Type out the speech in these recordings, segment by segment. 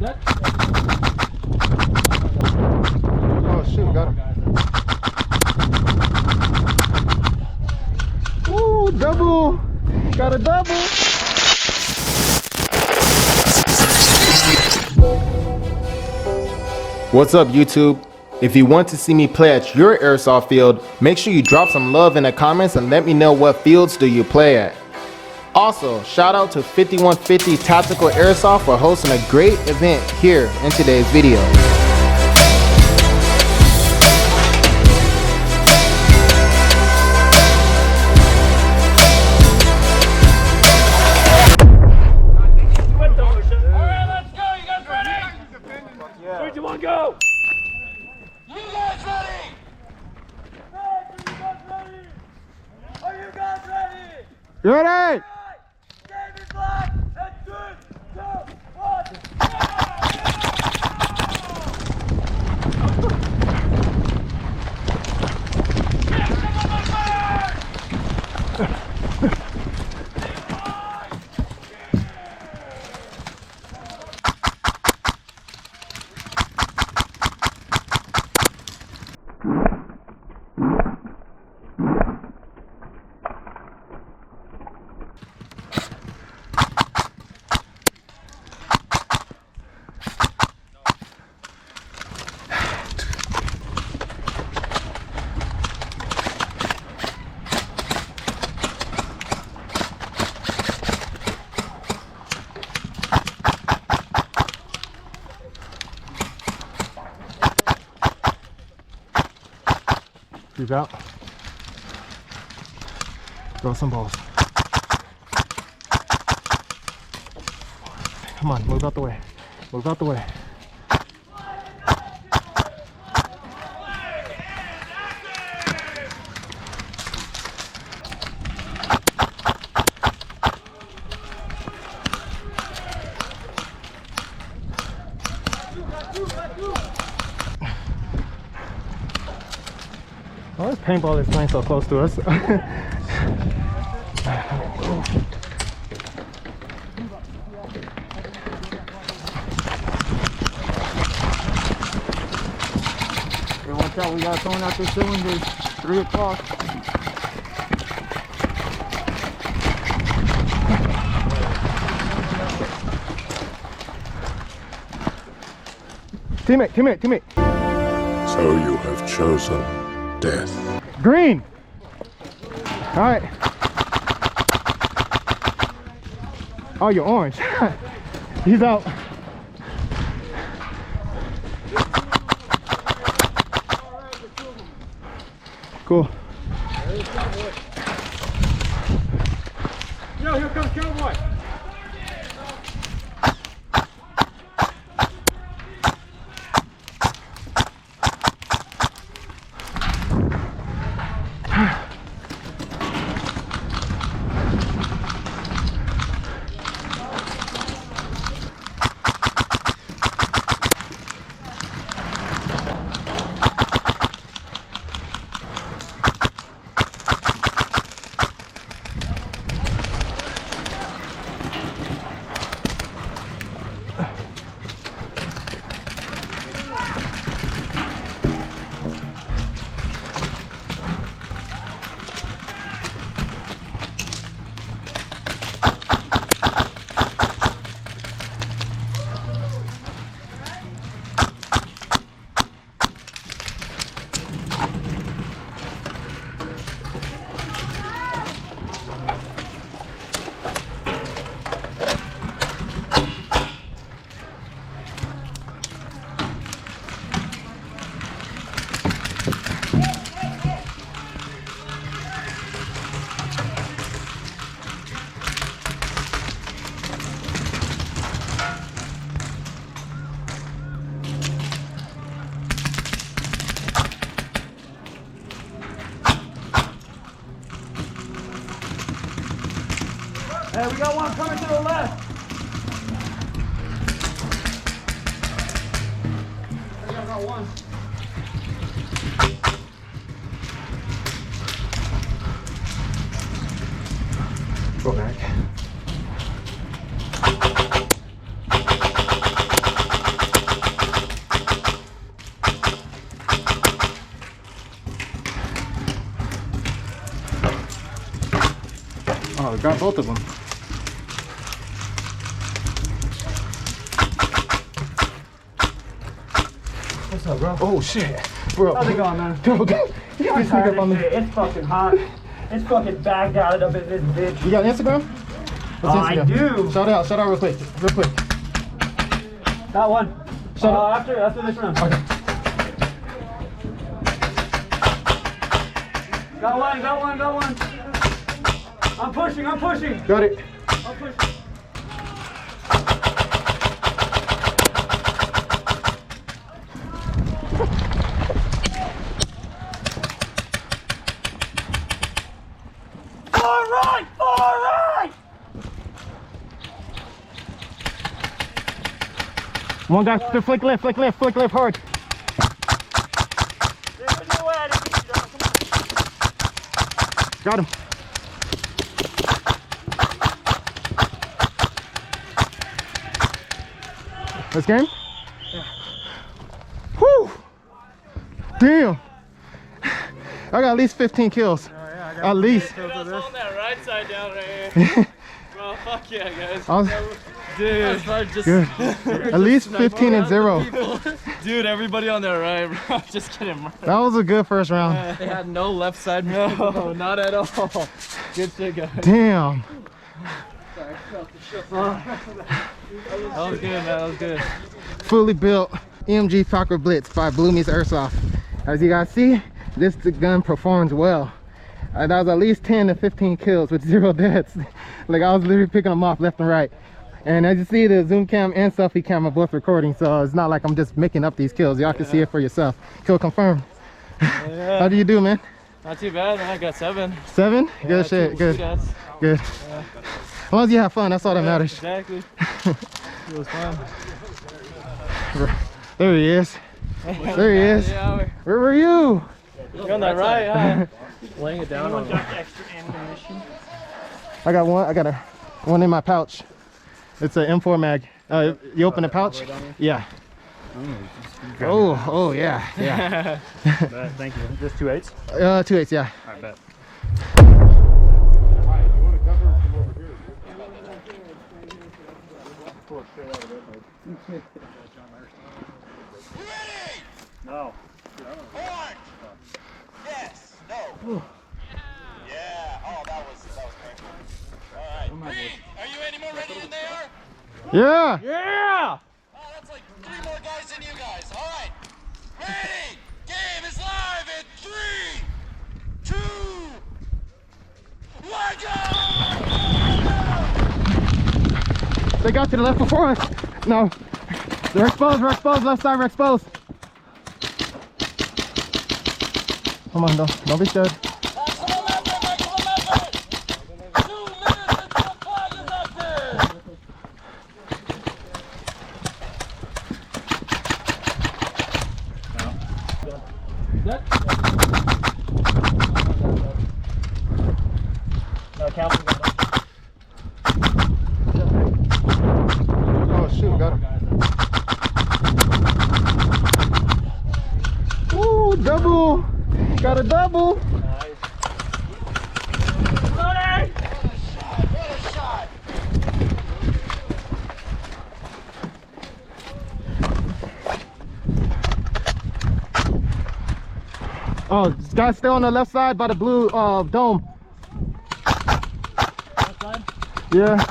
Oh shoot, got him. Ooh, double. Got a double. What's up, YouTube? If you want to see me play at your airsoft field, make sure you drop some love in the comments and let me know what fields do you play at. Also, shout out to 5150 Tactical Airsoft for hosting a great event here in today's video. Alright, let's go! You guys ready? 3, 2, 1, go! You guys ready? Are you guys ready? Are you guys ready? You ready? David Black, and 3, 2, 1, Breathe out. Throw some balls. Come on, move out the way. Move out the way. Oh, this paintball is playing so close to us. Hey, watch out, we got someone out there cylinders. 3 o'clock. Teammate. So you have chosen death. Green. All right. Oh, you're orange. He's out. Cool. Yo, here comes Cowboy! Hey, we got one coming to the left. I think I got one. Go back. Oh, got both of them. What's up, bro? Oh shit, bro. How's it going, man? Bro, you gotta I'm sneak tired up of on this me. shit. It's fucking hot. It's fucking bagged out up in this bitch. You got Instagram? What's I do. Shout out real quick, Got one. Shut up. After this round. Okay. Got one. I'm pushing. Got it. I'm pushing. All right. One guy, flick left hard. There's no way I didn't get you, dog. Come on. Got him. This game? Yeah. Whew! Damn! I got at least 15 kills. At least. I was on that right side down right here. Bro, fuck yeah, guys. I was, Dude, just, good. At least 15 and 0. dude, everybody on their right, bro. Just kidding, bro. That was a good first round. They had no left side. No, not at all. Good shit, guys. Damn. That was good, man. That was good. Fully built EMG Falkor Blitz by Bloomies Airsoft. As you guys see, this gun performs well. That was at least 10 to 15 kills with 0 deaths. Like I was literally picking them off left and right. And as you see, the zoom cam and selfie cam are both recording, so it's not like I'm just making up these kills. Y'all can see it for yourself. Kill confirmed. Yeah. How do you do, man? Not too bad, man. I got 7. 7? Yeah, Good shit. 2 Good. deaths. Good. Yeah. As long as you have fun, that's all that matters. Exactly. It was fun. There he is. There he is. Yeah, Where were you? you're on that right, huh? Laying it down on Extra ammunition. I got one. I got one in my pouch. It's an M4 mag. You open the pouch? Yeah. Oh yeah, yeah. Thank you. Just 2 8s? 2 8s, yeah. I bet. No. Orange! Yes! No! Yeah! Oh, that was painful. Alright. Green! Are you any more ready than they are? Yeah. Yeah! Oh, that's like 3 more guys than you guys. Alright. Ready! Game is live in 3, 2, 1, go! They got to the left before us. No. They're exposed. We're exposed. Left side. We're exposed. Come on, don't be scared. Maximum effort! 2 minutes until the flag is active! No, count. Oh shoot, got him. Ooh, double. Got a double. What a shot! Oh, this guy's still on the left side by the blue dome. Left side? Yeah,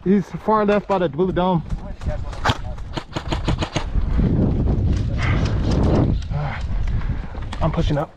he's far left by the blue dome. I'm pushing up.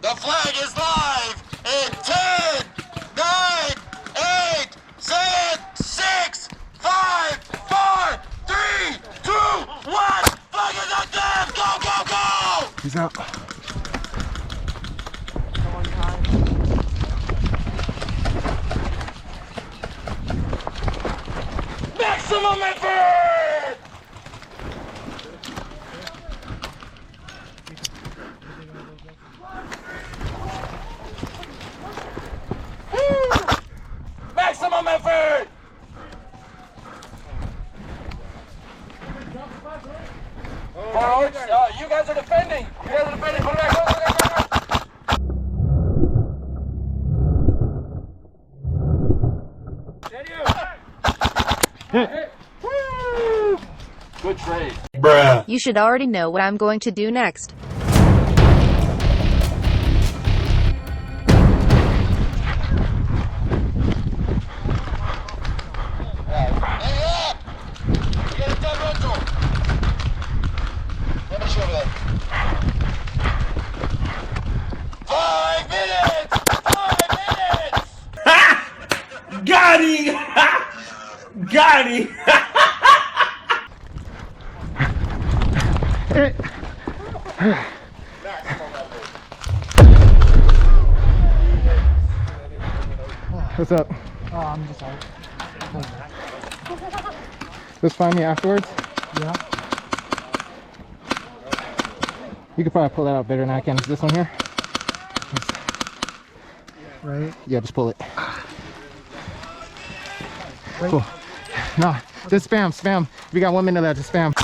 The flag is live in 10, 9, 8, 7, 6, 5, 4, 3, 2, 1. Flag is active. Go, go, go. He's out. Maximum effort. Maximum effort! Forwards, you guys are defending. Put it back, put it back. Good trade. You should already know what I'm going to do next. Got him! Got him! What's up? Oh, I'm just out. Just find me afterwards. Yeah. You could probably pull that out better than I can. Is this one here? Right. Yeah, just pull it. Cool. No, just spam. We got 1 minute left, just spam.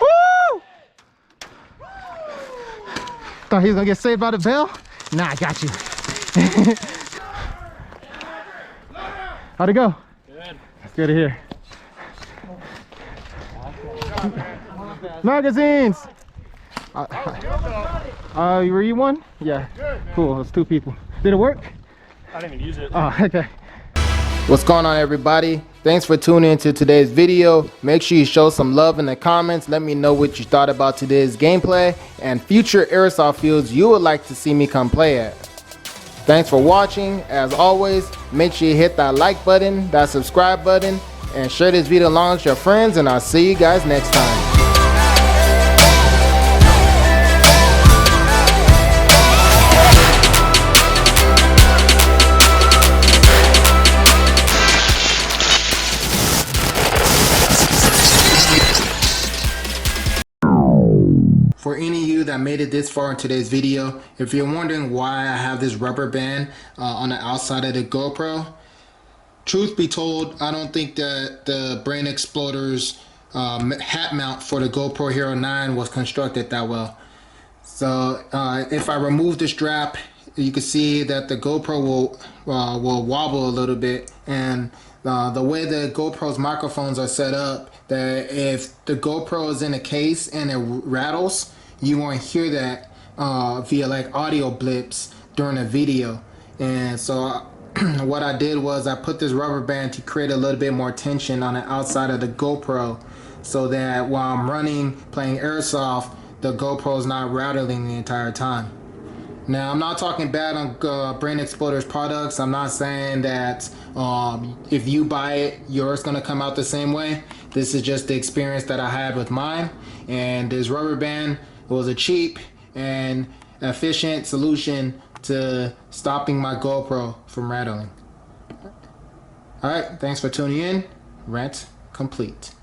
Woo! Thought he was gonna get saved by the bell? Nah, I got you. How'd it go? Good. It's good to hear. Magazines! Were you one? Yeah. Cool, it's 2 people. Did it work? I didn't even use it. Oh, okay. What's going on, everybody? Thanks for tuning into today's video. Make sure you show some love in the comments. Let me know what you thought about today's gameplay and future airsoft fields you would like to see me come play at. Thanks for watching. As always, make sure you hit that like button, that subscribe button, and share this video along with your friends, and I'll see you guys next time. For any of you that made it this far in today's video, if you're wondering why I have this rubber band on the outside of the GoPro, truth be told, I don't think that the Brain Exploder's hat mount for the GoPro Hero 9 was constructed that well. So if I remove the strap, you can see that the GoPro will wobble a little bit, and the way the GoPro's microphones are set up, that if the GoPro is in a case and it rattles, you won't hear that via like audio blips during a video. And so what I did was I put this rubber band to create a little bit more tension on the outside of the GoPro, so that while I'm running, playing airsoft, the GoPro is not rattling the entire time. Now, I'm not talking bad on Brain Exploder's products. I'm not saying that if you buy it, yours gonna come out the same way. This is just the experience that I had with mine. And this rubber band was a cheap and efficient solution to stopping my GoPro from rattling. Alright, thanks for tuning in. Rant complete.